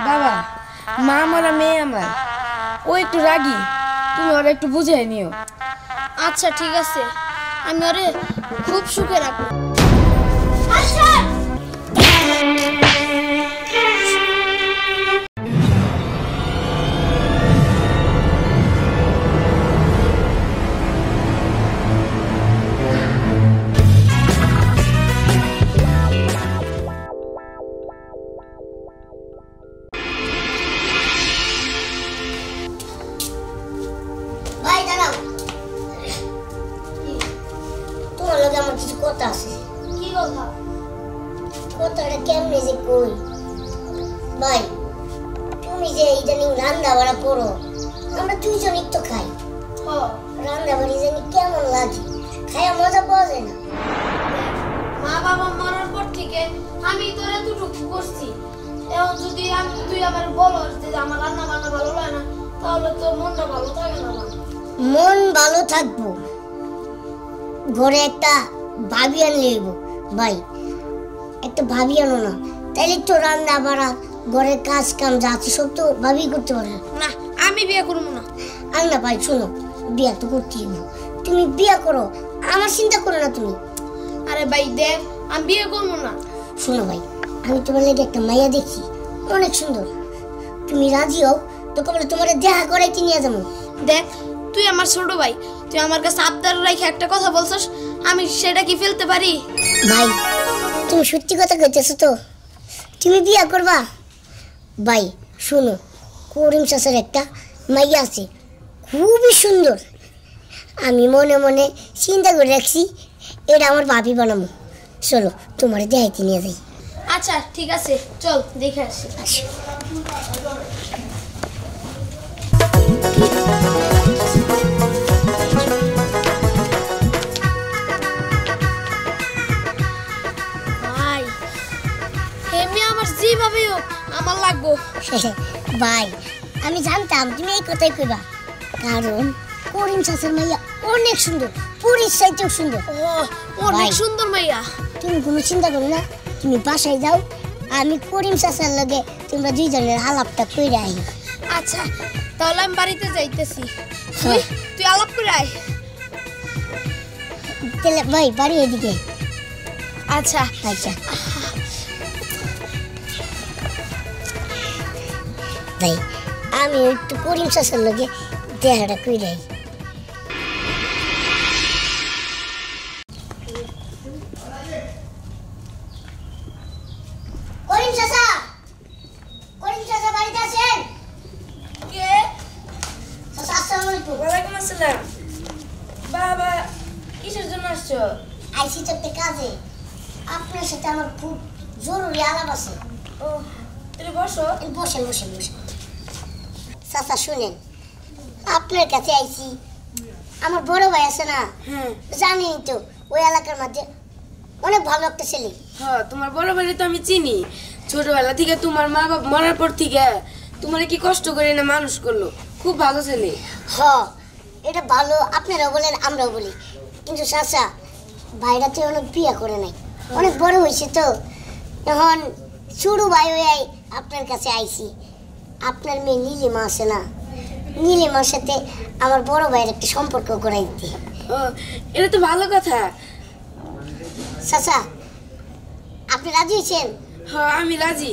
বাবা মা আমার মেয়ে আমার ও একটু রাগী, তুমি ওরা একটু বুঝাই নিও। আচ্ছা ঠিক আছে, আমি ওরে খুব সুখে রাখবো। কথা আছে। কি কথা? কথাটা কেমনে যে কই ভাই, তুমি যে ইদানিং রান্না বাড়া করো, আমরা দুইজনই তো খাই। রান্না বাড়ি জানি কেমন লাগে, খাইয়া মজা পাওয়া যায় না। মা বাবা মরার পর থেকে আমি তোর এতটুকু করছি, এখন যদি তুই আমার বলো যে আমার রান্না বান্না ভালো লাগে না, তাহলে তোর মনটা ভালো থাকে না। মন ভালো থাকবো, ঘরে একটা ভাবি আনলে ভাই, একটা ভাবি আনো না, তাইলে তো রান্না বাড়া ঘরের কাজ কাম যা আছে সব তো ভাবি করতে পারবে না। আমি বিয়ে করবো না। আর না ভাই শোনো, বিয়া তো করতেই হবে, তুমি বিয়া করো, আমার চিন্তা করো না তুমি। আরে ভাই দেখ, আমি বিয়ে করবো না। শোনো ভাই, আমি তোমার লেগে একটা মাইয়া দেখছি, অনেক সুন্দর, তুমি রাজি হও তো বলে তোমার দেখা করাইতে নিয়ে যাবো। দেখ তুই আমার ছোট ভাই, তুই আমার কাছে আবদার রাখে একটা কথা বলছস, আমি সেটা কি ফেলতে পারি? ভাই তুমি সত্যি কথা কইতেছো তো, তুমি বিয়া করবা? ভাই শোনো, করিম চাচার একটা মাইয়া আছে, খুবই সুন্দর, আমি মনে মনে চিন্তা করে রাখছি এটা আমার ভাবি বানাবো। চলো তোমার দেখাইতে নিয়ে যাই। আচ্ছা ঠিক আছে, চল দেখে আসি। ভাই এমনি আমার যেভাবে হোক আমার লাগবো। ভাই আমি জানতাম তুমি এই কথাই কইবা, কারণ করিম চাচার মাইয়া অনেক সুন্দর, পুরীর চাইতেও সুন্দর। অনেক সুন্দর মাইয়া। তুমি কোনো চিন্তা করো না, তুমি বাসায় যাও, আমি করিম চাচার লগে তোমরা দুইজনের আলাপটা কইরা আই। আচ্ছা তাহলে আমি বাড়িতে যাইতেছি, তুই আলাপ করে আয়। তাহলে ভাই বাড়ি এদিকে। আচ্ছা আচ্ছা ভাই, আমি একটু করিম চাচার লগে দেখাটা কইরা আই। করিম চাচা, করিম চাচা বাড়িতে আছেন? কে? চাচা আসসালামু আলাইকুম। ওয়ালাইকুম আসসালাম। বাবা কিসের জন্য আসছো? আইসি তো একটা কাজে, আপনার সাথে আমার খুব জরুরি আলাপ আছে। ও তুমি বসো। বসেন বসেন বসেন। চাচা শুনেন, আপনার কাছে আইছি, আমার বড় ভাই আছে না, জানেন তো ওই এলাকার মধ্যে অনেক ভালো একটা ছেলে। হ্যাঁ তোমার বড় ভাই তো আমি চিনি, ছোটবেলা থেকে তোমার মা বাবা মরার পর থেকে তোমার কি কষ্ট করে না মানুষ করলো, খুব ভালো ছেলে। হ এটা ভালো, আপনারাও বলেন আমরাও বলি, কিন্তু চাচা ভাইরা তো অনেক বিয়ে করে নাই, অনেক বড় হয়েছে তো, এখন ছোট ভাই হয়ে আপনার কাছে আইছি। আপনার মেয়ে নীলিমা আছে না, নীলিমার সাথে আমার বড় ভাইয়ের একটা সম্পর্ক করাই দিতে। ও এটা তো ভালো কথা। চাচা আপনি রাজি হয়েছেন? হ্যাঁ আমি রাজি।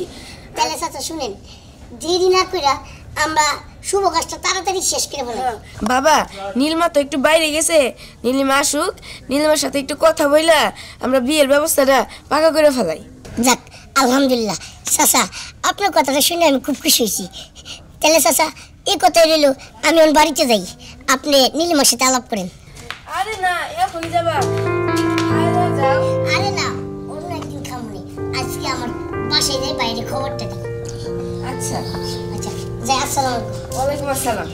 তাহলে চাচা শুনেন, দেরি না কইরা আমরা শুভ কাজটা তাড়াতাড়ি শেষ করে ফেলি। বাবা নীলিমা তো একটু বাইরে গেছে, নীলিমা আসুক, নীলিমার সাথে একটু কথা বইলা আমরা বিয়ের ব্যবস্থাটা পাকা করে ফেলাই। যাক আলহামদুলিল্লাহ। চাচা আপনার কথাটা শুনে আমি খুব খুশি হয়েছি। তাহলে চাচা এই কথা রইল, আমি ওর বাড়িতে যাই, আপনি নীলিমার সাথে আলাপ করেন। আরে না এখন যাবা, আরে না অন্য একদিন খামনি, আজকে আমার বাসায় যাই, বাইরে খবরটা দিই। আচ্ছা আচ্ছা যাই, আসসালামু আলাইকুম। ওয়ালাইকুম আসসালাম।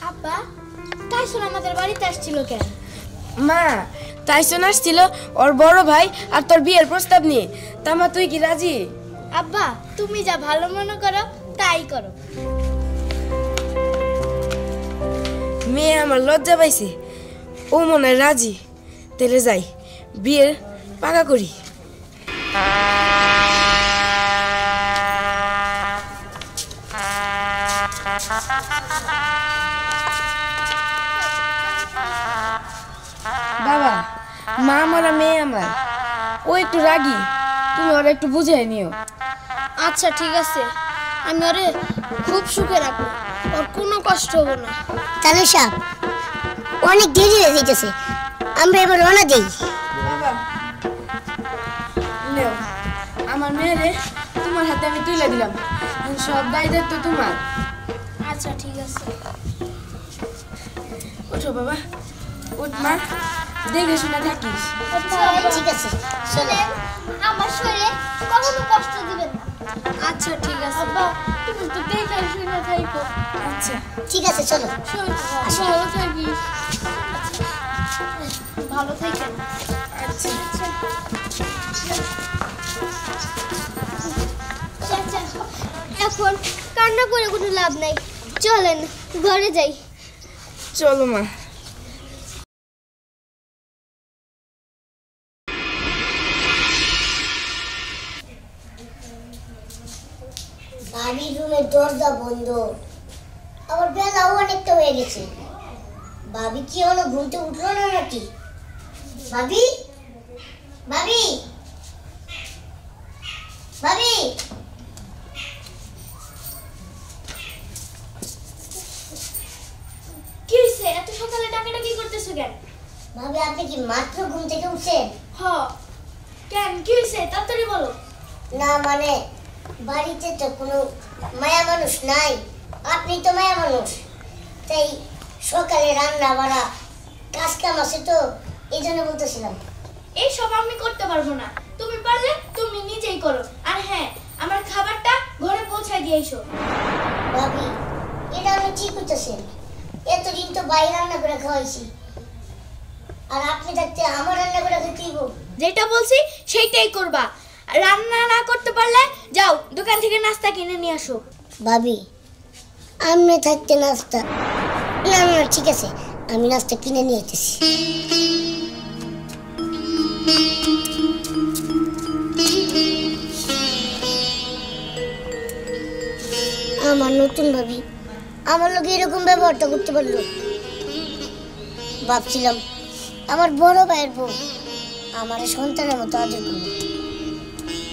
আব্বা টাইসন আমাদের বাড়িতে আসছিল কেন? মা টাইসন আসছিল ওর বড় ভাই আর তোর বিয়ের প্রস্তাব নিয়ে, তা মা তুই কি রাজি? আব্বা তুমি যা ভালো মনে করো তাই করো। মেয়ে আমার লজ্জা পাইছে, ও মনে হয় রাজি, তাহলে যাই বিয়ের পাকা করি। বাবা, মা মারা মেয়ে আমার, ও একটু রাগী, তুমি ওরা একটু বুঝিয়ে নিও। আচ্ছা ঠিক আছে, আমি ওরে খুব সুখে রাখবো, ওর কোনো কষ্ট হবে না। তাহলে সাহেব অনেক দেরি হয়ে যাইতেছে, আমরা এবার রওনা দেই। বাবা নেও, আমার মেয়েরে তোমার হাতে আমি তুলে দিলাম, এখন সব দায়িত্ব তোমার। আচ্ছা ঠিক আছে। ওঠো বাবা, ওঠ মা, দেখে শুনে থাকিস। ঠিক আছে, চলো। আমার শরীরে কখনো কষ্ট দিবেন না। আচ্ছা ঠিক আছে। আব্বা তুমি তো দেখে শুনে থাকো। আচ্ছা ঠিক আছে, চলো। ভালো থাকিস। ভালো থাকেন। আচ্ছা চাচা, এখন কান্না করে কোনো লাভ নাই, চলেন ঘরে যাই। চলো মা। ভাবির রুমের দরজা বন্ধ, আবার বেলাও অনেকটা হয়ে গেছে। ভাবি কি হলো, ঘুমতে উঠলো না নাকি? ভাবি, ভাবি, ভাবি, কি হইছে, এত সকালে ডাকাডাকি করতেছো কেন? ভাবি আপনি কি মাত্র ঘুম থেকে উঠছেন? হ, কেন কি হইছে তাড়াতাড়ি বলো। না মানে বাড়িতে তো কোনো মায়া মানুষ নাই, আপনি তো মায়া মানুষ, তাই সকালে রান্না বাড়া কাজ কাম আছে তো, এই জন্য বলতেছিলাম। এই সব আমি করতে পারবো না, তুমি পারলে তুমি নিজেই করো। আর হ্যাঁ, আমার খাবারটা ঘরে পৌঁছায় দিয়ে এসো। ভাবি এটা আপনি ঠিক করতেছেন, এতদিন তো বাইরে রান্না করে খাওয়াইছি, আর আপনি থাকতে আমার রান্না করে খেতে দিব? যেটা বলছি সেইটাই করবা। রান্না না করতে পারলে যাও দোকান থেকে নাস্তা কিনে নিয়ে আসো। ভাবি আপনি থাকতে নাস্তা, না না ঠিক আছে, আমি নাস্তা কিনে নিয়ে যেতেছি। আমার নতুন ভাবি আমার লোক এরকম ব্যবহারটা করতে পারলো। ভাবছিলাম আমার বড় ভাইয়ের বউ আমার সন্তানের মতো আদর করবে,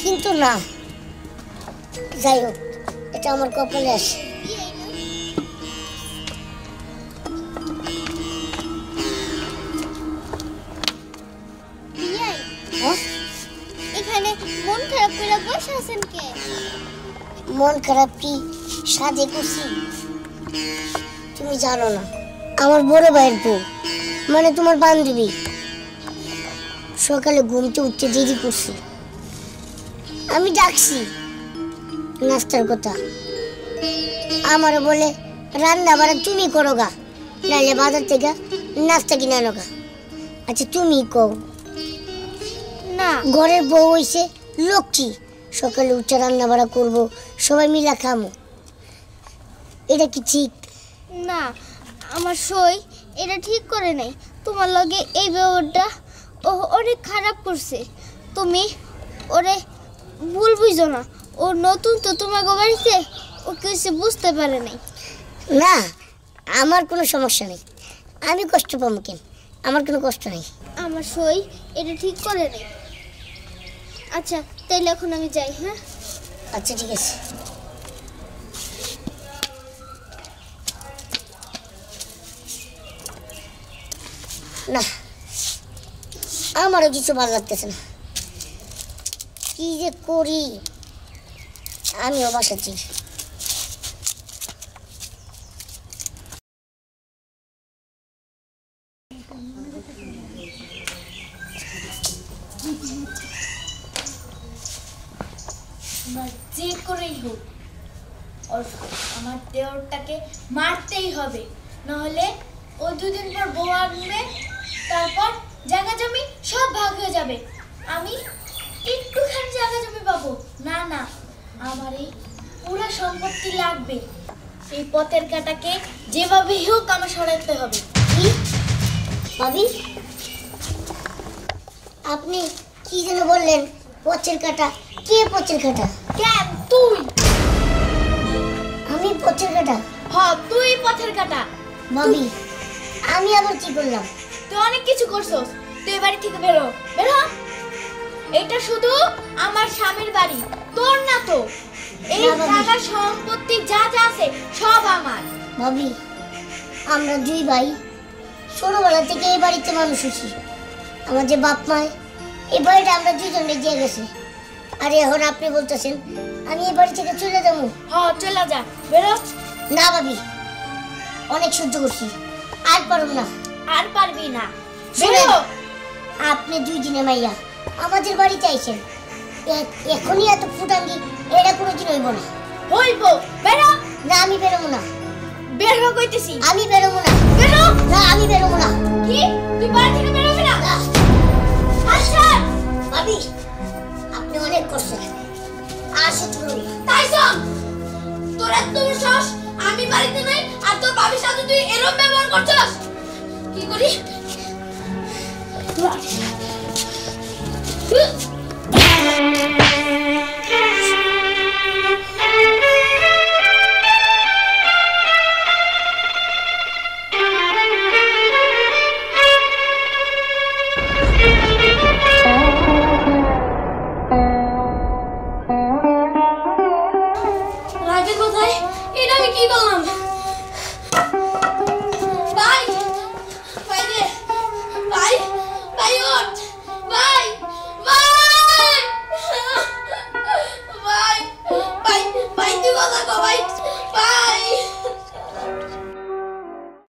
কিন্তু না। যাই হোক, এটা আমার কপালে আসে। হ্যাঁ? এখানে মন খারাপ করে বসে আছেন কে? মন খারাপ কি সাজে করছি? তুমি জানো না, আমার বড় ভাইয়ের বউ মানে তোমার বান্ধবী সকালে ঘুমতে উঠতে দেরি করছি, আমি ডাকছি নাস্তার কথা, আমারও বলে রান্না বাড়া তুমি করো গা, নাহলে বাজার থেকে নাস্তা কিনে আনো গা। আচ্ছা তুমি কও না, ঘরের বউ হইছে লক্ষ্মী, সকালে উঠে রান্না বাড়া করবো, সবাই মিলা খামো, এটা কি ঠিক? না আমার সই এটা ঠিক করে নাই। তোমার লগে এই ব্যবহারটা ও অনেক খারাপ করছে, তুমি ওরে ভুল বুঝো না। ও নতুন তো তোমার বাড়িতে, ও কিছু বুঝতে পারে নাই। না আমার কোনো সমস্যা নেই, আমি কষ্ট পাবো কেন? আমার কোনো কষ্ট নেই। আমার সই এটা ঠিক করে নাই। আচ্ছা তাইলে এখন আমি যাই। হ্যাঁ আচ্ছা ঠিক আছে। না আমারও কিছু ভালো লাগতেছে না, কি যে করি, আমিও বাসাচ্ছি। যে করেই হোক আমার দেওরটাকে মারতেই হবে, নাহলে ও দুদিন পর বউ আনবে, তারপর জায়গা জমি সব ভাগ হয়ে যাবে, আমি একটুখানি জায়গা জমি পাবো না। না আমার এই পুরো সম্পত্তি লাগবে। এই পথের কাটাকে যেভাবে হোক আমার সরাতে হবে। কি ভাবি আপনি কি যেন বললেন? পচের কাটা? কে পচের কাটা? কেন তুই? আমি পচের কাটা? হ তুই পথের কাটা। ভাবি আমি আবার কি করলাম? তুই অনেক কিছু করছস, তুই এ বাড়ি থেকে বেরো, বেরো। এটা শুধু আমার স্বামীর বাড়ি, তোর না তো। এই না ভাবি। জায়গা সম্পত্তি যা যা আছে সব আমার। ভাবি আমরা দুই ভাই ছোটবেলা থেকে এই বাড়িতে মানুষ হয়েছি। আমার যে বাপ মা এই বাড়িটা আমরা দুজনে দিয়ে গেছে, আর এখন আপনি বলতেছেন আমি এই বাড়ি থেকে চলে যাবো? হ চলে যা, বেরো। না ভাবি, অনেক সহ্য করছি, আর পারব না। আর পারবি না, শুনেন, বেরো। আপনি 2 দিনে মাইয়া আমাদের বাড়িতে আইছেন, এখনই এত ফুটাঙ্গি এটা কোনোদিন হইব না। হইব, বেরো। না আমি বেরোবো না, বেরো কইতেছি। আমি বেরোবো না, বেরো। না আমি বেরোবো না। কি তুই বাড়ি থেকে বেরোবি না? আচ্ছা ভাবি আপনি অনেক করছেন, আসে চলুন। তাই শোন, তোর এত বড় সাহস, আমি বাড়িতে নাই আর তোর বাবির সাথে তুই এরকম ব্যবহার করছস? কি করি? রাগের কোথায়? এটা আমি কি করলাম? ভাই, ভাই রে, ভাই, ভাই ওঠ, ভাই, ভাই, ভাই, ভাই, ভাই তুই কথা কো ভাই।